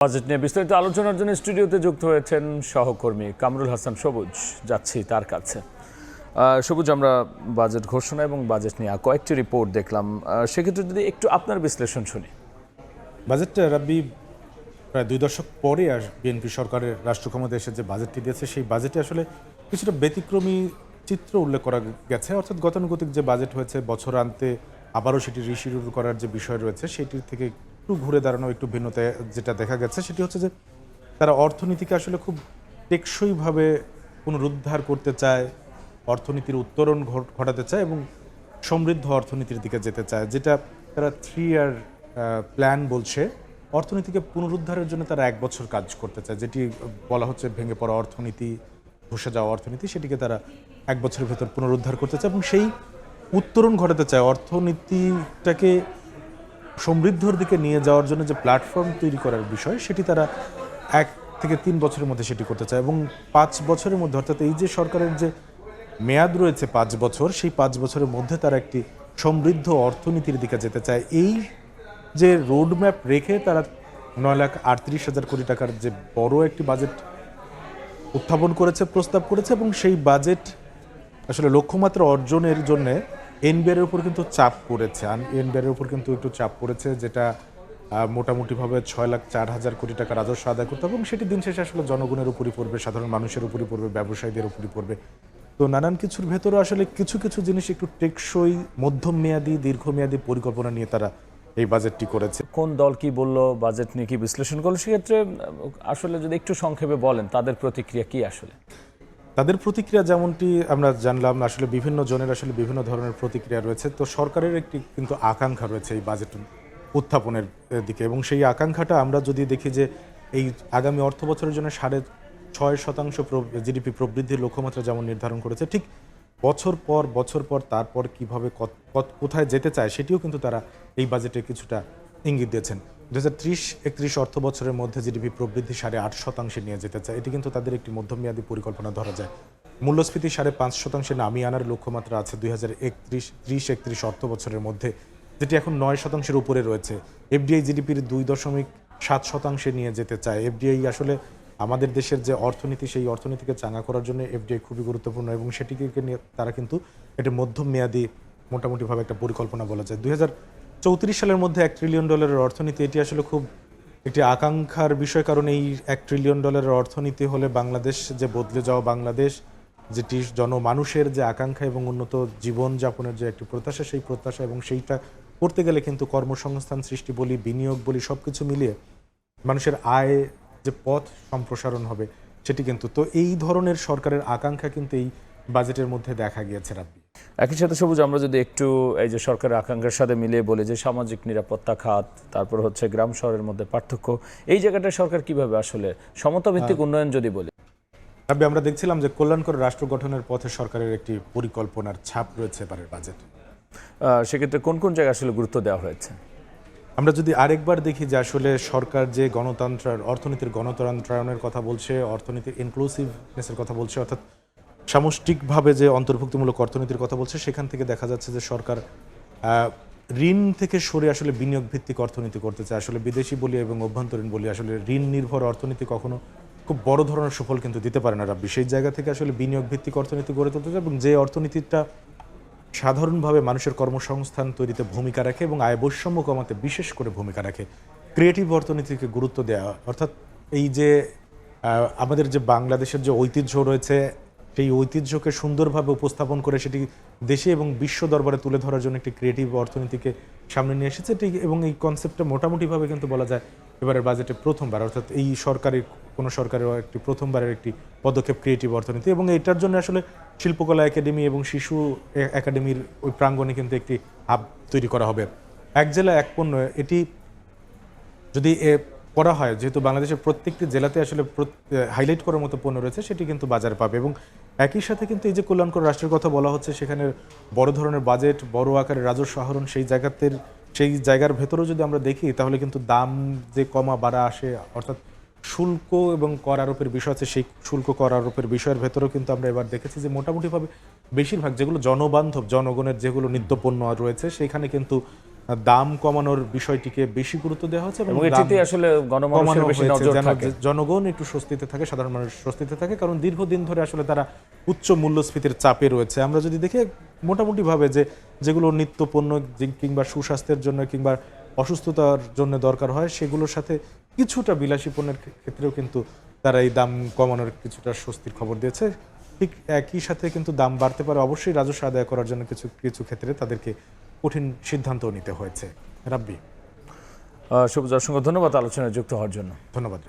Budget নিয়ে বিস্তারিত আলোচনার জন্য স্টুডিওতে যুক্ত হয়েছেন সহকর্মী কামরুল হাসান সবুজ। যাচ্ছি তার কাছে। সবুজ, আমরা বাজেট ঘোষণা এবং বাজেট নিয়ে কয়েকটি রিপোর্ট দেখলাম, সেক্ষেত্রে যদি একটু আপনার বিশ্লেষণ শুনি। বাজেটটা রাব্বি প্রায় 2 দশক পরে বিএনপি সরকারের রাষ্ট্র ক্ষমতা এসে যে বাজেটটি দিয়েছে, সেই বাজেটে আসলে কিছুটা ব্যতিক্রমী চিত্র উল্লেখ করা গেছে। অর্থাৎ গতানুগতিক যে বাজেট হয়েছে বছর আনতে আবারও সেটি রিশিডিউল করার যে বিষয় রয়েছে, সেটির থেকে একটু ঘুরে দাঁড়ানো, একটু ভিন্নতা যেটা দেখা গেছে সেটি হচ্ছে যে তারা অর্থনীতিকে আসলে খুব টেকসইভাবে পুনরুদ্ধার করতে চায়, অর্থনীতির উত্তরণ ঘটাতে চায় এবং সমৃদ্ধ অর্থনীতির দিকে যেতে চায়, যেটা তারা 3 ইয়ার প্ল্যান বলছে। অর্থনীতিকে পুনরুদ্ধারের জন্য তারা 1 বছর কাজ করতে চায়, যেটি বলা হচ্ছে ভেঙে পড়া অর্থনীতি, ধসে যাওয়া অর্থনীতি, সেটিকে তারা 1 বছরের ভেতর পুনরুদ্ধার করতে চায় এবং সেই উত্তরণ ঘটাতে চায়। অর্থনীতিটাকে সমৃদ্ধর দিকে নিয়ে যাওয়ার জন্য যে প্ল্যাটফর্ম তৈরি করার বিষয়, সেটি তারা 1 থেকে 3 বছরের মধ্যে সেটি করতে চায় এবং 5 বছরের মধ্যে, অর্থাৎ এই যে সরকারের যে মেয়াদ রয়েছে 5 বছর, সেই 5 বছরের মধ্যে তারা একটি সমৃদ্ধ অর্থনীতির দিকে যেতে চায়। এই যে রোডম্যাপ রেখে তারা 9,38,000 কোটি টাকার যে বড় একটি বাজেট উত্থাপন করেছে, প্রস্তাব করেছে এবং সেই বাজেট আসলে লক্ষ্যমাত্রা অর্জনের জন্য এনবিআরের উপর কিন্তু চাপ পড়েছে। এনবিআরের উপর কিন্তু একটু চাপ পড়েছে, যেটা মোটামুটিভাবে 6,04,000 কোটি টাকা রাজস্ব আদায় করতে হবে এবং সেটি দিন শেষে আসলে জনগণের উপরই পড়বে, সাধারণ মানুষের উপরই পড়বে, ব্যবসায়ীদের উপরই পড়বে। তো নানান কিছুর ভেতরে আসলে কিছু কিছু জিনিস একটু টেকসই, মধ্যমেয়াদী, দীর্ঘমেয়াদী পরিকল্পনা নিয়ে তারা এই বাজেটটি করেছে। কোন দল কি বললো, বাজেট নিয়ে কি বিশ্লেষণ করলো, সেক্ষেত্রে আসলে যদি একটু সংক্ষেপে বলেন তাদের প্রতিক্রিয়া কি আসলে? তাদের প্রতিক্রিয়া যেমনটি আমরা জানলাম, আসলে বিভিন্ন জনের আসলে বিভিন্ন ধরনের প্রতিক্রিয়া রয়েছে। তো সরকারের একটি কিন্তু আকাঙ্ক্ষা রয়েছে এই বাজেট উত্থাপনের দিকে এবং সেই আকাঙ্ক্ষাটা আমরা যদি দেখি যে এই আগামী অর্থ বছরের জন্য 6.5% জিডিপি প্রবৃদ্ধির লক্ষ্যমাত্রা যেমন নির্ধারণ করেছে, ঠিক বছর পর তারপর কিভাবে কোথায় যেতে চায় সেটিও কিন্তু তারা এই বাজেটে কিছুটা ইঙ্গিত দিয়েছেন। 2030-31 অর্থ বছরের মধ্যে জিডিপি প্রবৃদ্ধি 8.5% নিয়ে যেতে চায়। এটি কিন্তু তাদের একটি মধ্যমেয়াদী পরিকল্পনা ধরা যায়। মূল্যস্ফীতি 5.5% নামিয়ে আনার লক্ষ্যমাত্রা আছে 2030-31 অর্থ বছরের মধ্যে, যেটি এখন 9%-এর উপরে রয়েছে। এফডিআই জিডিপির 2.7% নিয়ে যেতে চায়। এফডিআই আসলে আমাদের দেশের যে অর্থনীতি, সেই অর্থনীতিকে চাঙ্গা করার জন্য এফডিআই খুবই গুরুত্বপূর্ণ এবং সেটিকে নিয়ে তারা কিন্তু একটি মধ্যমেয়াদী মোটামুটিভাবে একটা পরিকল্পনা বলা যায়। 2034 সালের মধ্যে $1 ট্রিলিয়ন অর্থনীতি, এটি আসলে খুব একটি আকাঙ্ক্ষার বিষয়, কারণ এই $1 ট্রিলিয়ন অর্থনীতি হলে বাংলাদেশ যে বদলে যাওয়া বাংলাদেশ, যেটি জনমানুষের যে আকাঙ্ক্ষা এবং উন্নত জীবনযাপনের যে একটি প্রত্যাশা, সেই প্রত্যাশা এবং সেইটা করতে গেলে কিন্তু কর্মসংস্থান সৃষ্টি বলি, বিনিয়োগ বলি, সব কিছু মিলিয়ে মানুষের আয় যে পথ সম্প্রসারণ হবে সেটি কিন্তু, তো এই ধরনের সরকারের আকাঙ্ক্ষা কিন্তু এই বাজেটের মধ্যে দেখা গিয়েছে। রাব্বি, একই সাথে সবুজ, আমরা যদি একটু এই যে সরকারের আকাঙ্ক্ষার সাথে মিলিয়ে বলি যে সামাজিক নিরাপত্তা খাত, তারপর হচ্ছে গ্রাম শহরের মধ্যে পার্থক্য, এই জায়গাটা সরকার কিভাবে আসলে সমতা ভিত্তিক উন্নয়ন যদি বলি? রাব্বি, আমরা দেখছিলাম যে কল্যাণকর রাষ্ট্র গঠনের পথে সরকারের একটি পরিকল্পনার ছাপ রয়েছে এবারের বাজেটে। সেক্ষেত্রে কোন কোন জায়গায় আসলে গুরুত্ব দেওয়া হয়েছে? আমরা যদি আরেকবার দেখি যে আসলে সরকার যে অর্থনীতির গণতন্ত্রায়নের কথা বলছে, অর্থনীতির ইনক্লুসিভনেসের কথা বলছে, অর্থাৎ সামষ্টিকভাবে যে অন্তর্ভুক্তিমূলক অর্থনীতির কথা বলছে, সেখান থেকে দেখা যাচ্ছে যে সরকার ঋণ থেকে সরে আসলে বিনিয়োগ ভিত্তিক অর্থনীতি করতে চায়। আসলে বিদেশি বলি এবং অভ্যন্তরীণ বলি, আসলে ঋণ নির্ভর অর্থনীতি কখনো খুব বড় ধরনের সুফল কিন্তু দিতে পারে না রাব্বি। সেই জায়গা থেকে আসলে বিনিয়োগ ভিত্তিক অর্থনীতি গড়ে তুলতে চায় এবং যে অর্থনীতিটা সাধারণভাবে মানুষের কর্মসংস্থান তৈরিতে ভূমিকা রাখে এবং আয় বৈষম্য কমাতে বিশেষ করে ভূমিকা রাখে, ক্রিয়েটিভ অর্থনীতিকে গুরুত্ব দেওয়া। অর্থাৎ এই যে আমাদের যে বাংলাদেশের যে ঐতিহ্য রয়েছে, সেই ঐতিহ্যকে সুন্দরভাবে উপস্থাপন করে সেটি দেশে এবং বিশ্ব দরবারে তুলে ধরার জন্য একটি ক্রিয়েটিভ অর্থনীতিকে সামনে নিয়ে এসেছে এবং এই কনসেপ্টটা মোটামুটিভাবে কিন্তু বলা যায় এবারের বাজেটে প্রথমবার, অর্থাৎ এই কোনো সরকারের একটি প্রথমবারের একটি পদক্ষেপ ক্রিয়েটিভ অর্থনীতি এবং এটার জন্য আসলে শিল্পকলা একাডেমি এবং শিশু একাডেমির ওই প্রাঙ্গণে কিন্তু একটি হাব তৈরি করা হবে। এক জেলা এক পণ্য, এটি যদি করা হয়, যেহেতু বাংলাদেশের প্রত্যেকটি জেলাতে আসলে হাইলাইট করার মতো পণ্য রয়েছে, সেটি কিন্তু বাজারে পাবে এবং একই সাথে কিন্তু এই যে কল্যাণকর রাষ্ট্রের কথা বলা হচ্ছে, সেখানে বড় ধরনের বাজেট, বড় আকারের রাজস্ব আহরণ, সেই জায়গার ভেতরেও যদি আমরা দেখি তাহলে কিন্তু দাম যে কমা বাড়া আসে, অর্থাৎ শুল্ক এবং কর আরোপের বিষয় আছে, সেই শুল্ক কর আরোপের বিষয়ের ভেতরেও কিন্তু আমরা এবার দেখেছি যে মোটামুটিভাবে বেশিরভাগ যেগুলো জনবান্ধব, জনগণের যেগুলো নিত্যপণ্য রয়েছে, সেখানে কিন্তু দাম কমানোর বিষয়টিকে বেশি গুরুত্ব দেওয়া হচ্ছে এবং দাম এটিতে আসলে গণমানুষের কমানো বেশি হয়েছে নজর যেন থাকে। জনগণ একটু স্বস্তিতে থাকে, সাধারণ মানুষ স্বস্তিতে থাকে, কারণ দীর্ঘদিন ধরে আসলে তারা উচ্চ মূল্যস্ফীতির চাপে রয়েছে। আমরা যদি দেখি মোটামুটি ভাবে যেগুলো নিত্য পণ্য কিংবা সুস্বাস্থ্যের জন্য কিংবা অসুস্থতার জন্য দরকার হয় সেগুলোর সাথে কিছুটা বিলাসী পণ্যের ক্ষেত্রেও কিন্তু তারা এই দাম কমানোর কিছুটা স্বস্তির খবর দিয়েছে। ঠিক একই সাথে কিন্তু দাম বাড়তে পারে, অবশ্যই রাজস্ব আদায় করার জন্য কিছু কিছু ক্ষেত্রে তাদেরকে কঠিন সিদ্ধান্ত নিতে হয়েছে। রাব্বি, সবুজ, অসংখ্য ধন্যবাদ আলোচনায় যুক্ত হওয়ার জন্য। ধন্যবাদ।